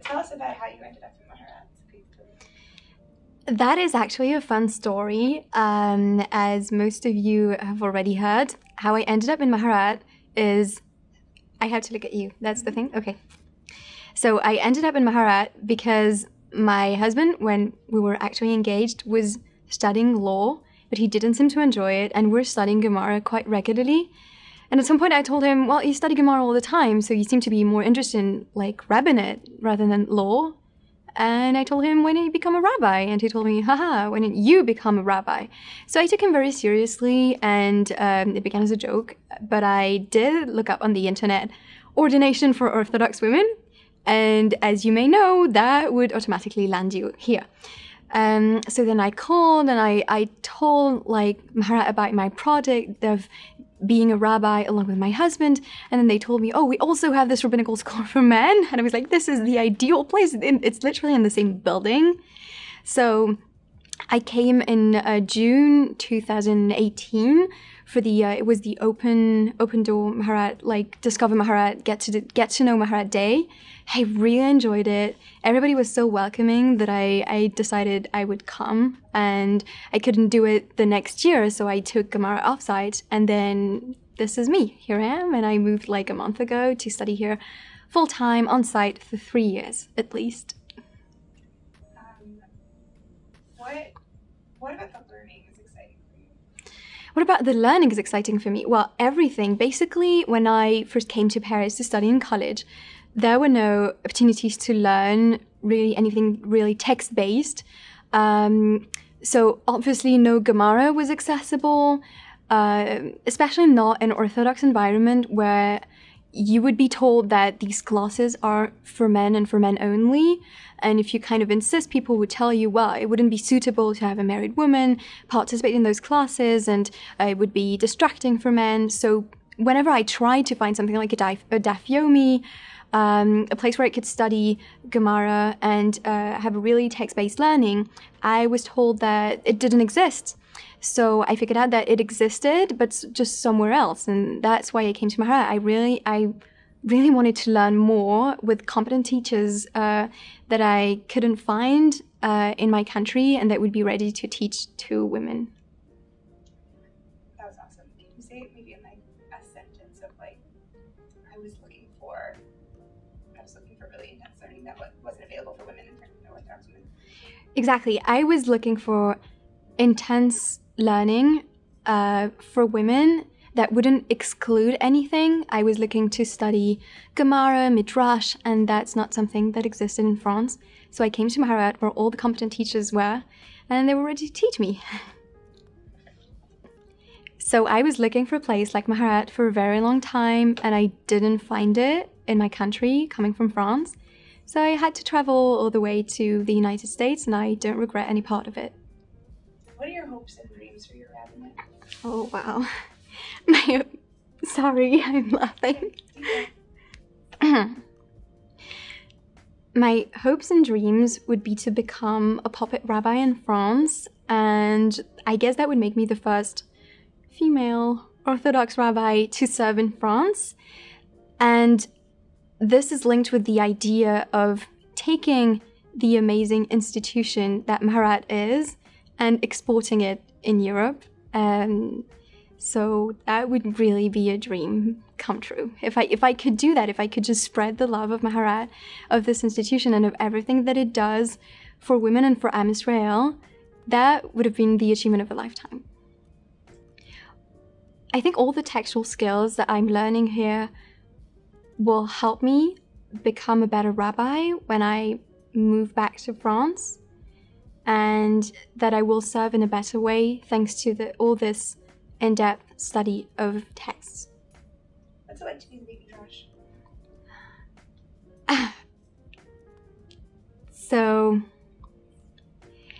tell us about how you ended up in Maharat. That is actually a fun story. As most of you have already heard, how I ended up in Maharat is... I have to look at you. That's the thing? Okay. So I ended up in Maharat because my husband, when we were actually engaged, was studying law, but he didn't seem to enjoy it, and we're studying Gemara quite regularly. And at some point I told him, well, you study Gemara all the time, so you seem to be more interested in, like, rabbinate rather than law. And I told him, why don't you become a rabbi? And he told me, haha, why don't you become a rabbi? So I took him very seriously, and it began as a joke. But I did look up on the internet ordination for Orthodox women. And as you may know, that would automatically land you here. So then I called and I told, like, Maharat about my project of being a rabbi along with my husband. And then they told me, oh, we also have this rabbinical school for men. And I was like, this is the ideal place. It's literally in the same building. So I came in June 2018 for the, it was the open door Maharat, like Discover Maharat, get to know Maharat Day. I really enjoyed it. Everybody was so welcoming that I decided I would come, and I couldn't do it the next year, so I took Gemara offsite, and then this is me. Here I am, and I moved like a month ago to study here full-time on site for 3 years at least. What about the learning is exciting for you? What about the learning is exciting for me? Well, everything. Basically, when I first came to Paris to study in college, there were no opportunities to learn really anything really text-based. So obviously no Gemara was accessible, especially not in an Orthodox environment where you would be told that these classes are for men and for men only. And if you kind of insist, people would tell you, well, it wouldn't be suitable to have a married woman participate in those classes, and it would be distracting for men. So whenever I tried to find something like a Daf Yomi, a place where I could study Gemara and have a really text-based learning, I was told that it didn't exist. So I figured out that it existed, but just somewhere else, and that's why I came to Maharat. I really wanted to learn more with competent teachers that I couldn't find in my country, and that would be ready to teach to women. That was awesome. Can you say maybe in like a sentence of like, I was looking for really intense learning that wasn't available for women in Orthodox women? Exactly. I was looking for intense learning for women that wouldn't exclude anything. I was looking to study Gemara, Midrash, and that's not something that existed in France. So I came to Maharat where all the competent teachers were, and they were ready to teach me. So I was looking for a place like Maharat for a very long time, and I didn't find it in my country, coming from France. So I had to travel all the way to the United States, and I don't regret any part of it. What are your hopes and dreams for your rabbinate? Oh, wow. Sorry, I'm laughing. My hopes and dreams would be to become a puppet rabbi in France, and I guess that would make me the first female Orthodox rabbi to serve in France. And this is linked with the idea of taking the amazing institution that Maharat is and exporting it in Europe. So that would really be a dream come true. If I could do that, if I could just spread the love of Maharat, of this institution, and of everything that it does for women and for Am Israel, that would have been the achievement of a lifetime. I think all the textual skills that I'm learning here will help me become a better rabbi when I move back to France, and that I will serve in a better way thanks to all this in-depth study of texts. What's it like to be in the Beit Midrash? So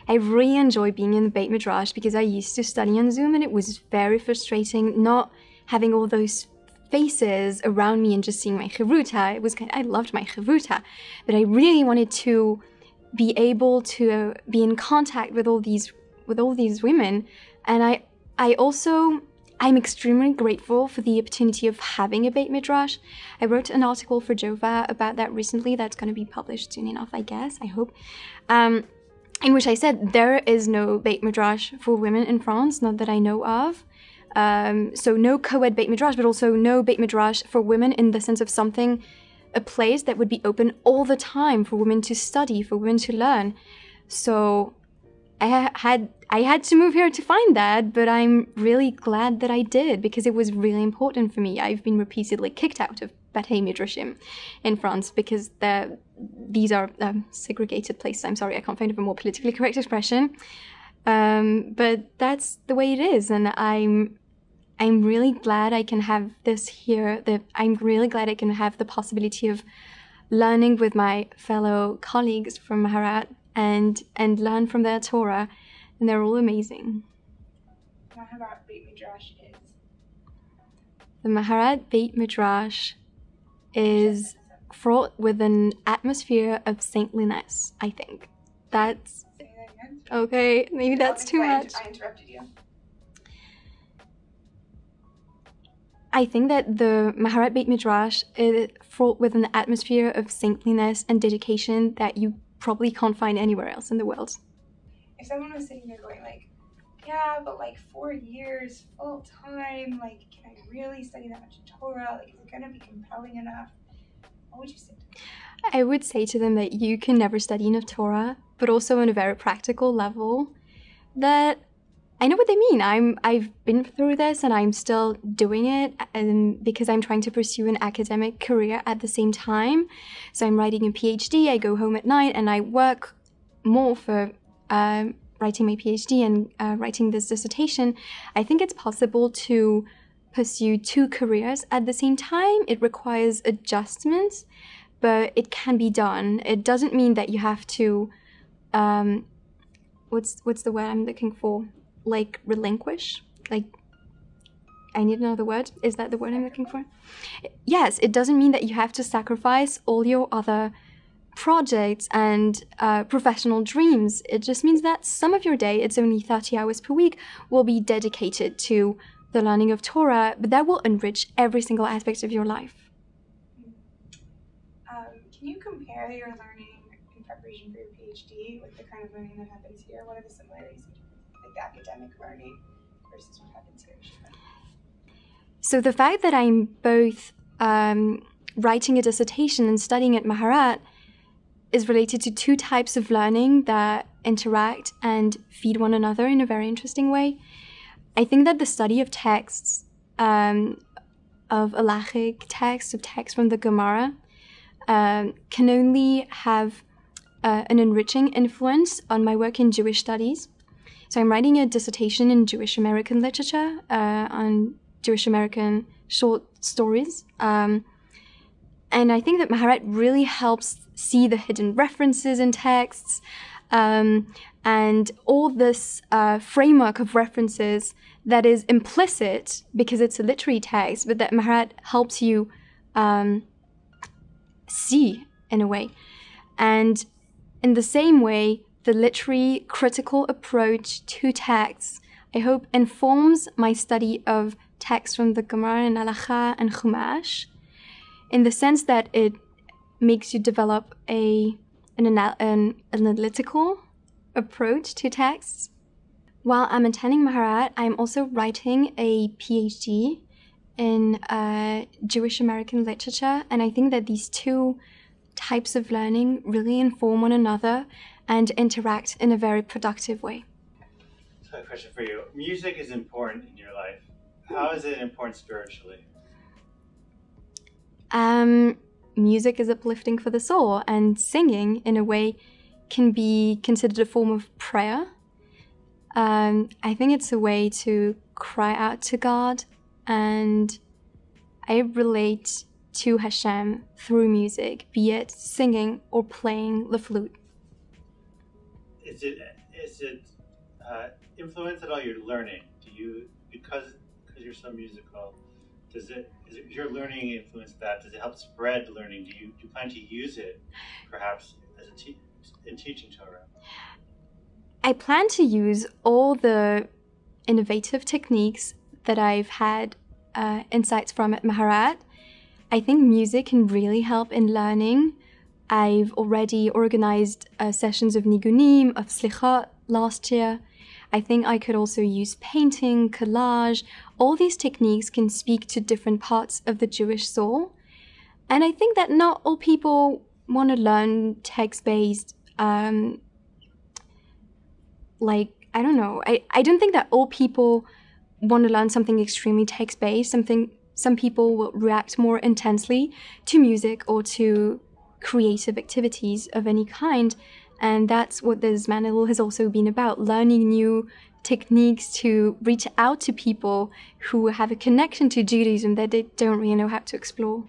I really enjoy being in the Beit Midrash because I used to study on Zoom, and it was very frustrating not having all those faces around me and just seeing my chavruta. I loved my chavruta, but I really wanted to be able to be in contact with all these women. And I also I'm extremely grateful for the opportunity of having a Beit Midrash. I wrote an article for Jova about that recently that's going to be published soon enough, I guess, I hope, in which I said there is no Beit Midrash for women in France, not that I know of. So no co-ed Beit Midrash, but also no Beit Midrash for women in the sense of something, a place that would be open all the time for women to study, for women to learn. So I had to move here to find that, but I'm really glad that I did, because it was really important for me. I've been repeatedly kicked out of Batei Midrashim in France because these are segregated places. I'm sorry, I can't find a more politically correct expression. But that's the way it is, and I'm really glad I can have this here. I'm really glad I can have the possibility of learning with my fellow colleagues from Maharat and learn from their Torah, and they're all amazing. Maharat Beit Midrash is? The Maharat Beit Midrash is fraught with an atmosphere of saintliness, I think. That's... Say that again? Okay, maybe that's too much. I interrupted you. I think that the Maharat Beit Midrash is fraught with an atmosphere of saintliness and dedication that you probably can't find anywhere else in the world. If someone was sitting there going like, yeah, but like 4 years full time, like, can I really study that much Torah? Like, is it gonna be compelling enough? What would you say to them? I would say to them that you can never study enough Torah, but also on a very practical level, that I know what they mean. I've been through this and I'm still doing it, and because I'm trying to pursue an academic career at the same time. So I'm writing a PhD, I go home at night and I work more for writing my PhD and writing this dissertation. I think it's possible to pursue 2 careers at the same time. It requires adjustments, but it can be done. It doesn't mean that you have to, what's the word I'm looking for? Like relinquish? Like, I need another word. Is that the word I'm looking for? Yes, it doesn't mean that you have to sacrifice all your other projects and professional dreams. It just means that some of your day, it's only 30 hours per week, will be dedicated to the learning of Torah, but that will enrich every single aspect of your life. Can you compare your learning in preparation for your PhD with the kind of learning that happens here? What are the similarities between like the academic learning versus what happens here? So the fact that I'm both writing a dissertation and studying at Maharat is related to 2 types of learning that interact and feed one another in a very interesting way. I think that the study of texts, of halachic texts, of texts from the Gemara, can only have an enriching influence on my work in Jewish studies. So I'm writing a dissertation in Jewish American literature on Jewish American short stories. And I think that Maharat really helps see the hidden references in texts, and all this framework of references that is implicit because it's a literary text, but that Maharat helps you see in a way. And in the same way, the literary critical approach to texts, I hope, informs my study of texts from the Gemara and Halacha and Chumash, in the sense that it makes you develop an analytical approach to texts. While I'm attending Maharat, I'm also writing a PhD in Jewish American literature, and I think that these 2 types of learning really inform one another and interact in a very productive way. So a question for you. Music is important in your life. How is it important spiritually? Music is uplifting for the soul, and singing, in a way, can be considered a form of prayer. I think it's a way to cry out to God, and I relate to Hashem through music, be it singing or playing the flute. Is it influence at all your learning? Do you, because you're so musical, is your learning influence that? Does it help spread learning? Do you plan to use it perhaps as in teaching Torah? I plan to use all the innovative techniques that I've had insights from at Maharat. I think music can really help in learning. I've already organized sessions of nigunim, of slichat last year. I think I could also use painting, collage. All these techniques can speak to different parts of the Jewish soul. And I think that not all people want to learn text-based, I don't know. I don't think that all people want to learn something extremely text-based. Some people will react more intensely to music or to creative activities of any kind. And that's what this Manilul has also been about, learning new techniques to reach out to people who have a connection to Judaism that they don't really know how to explore.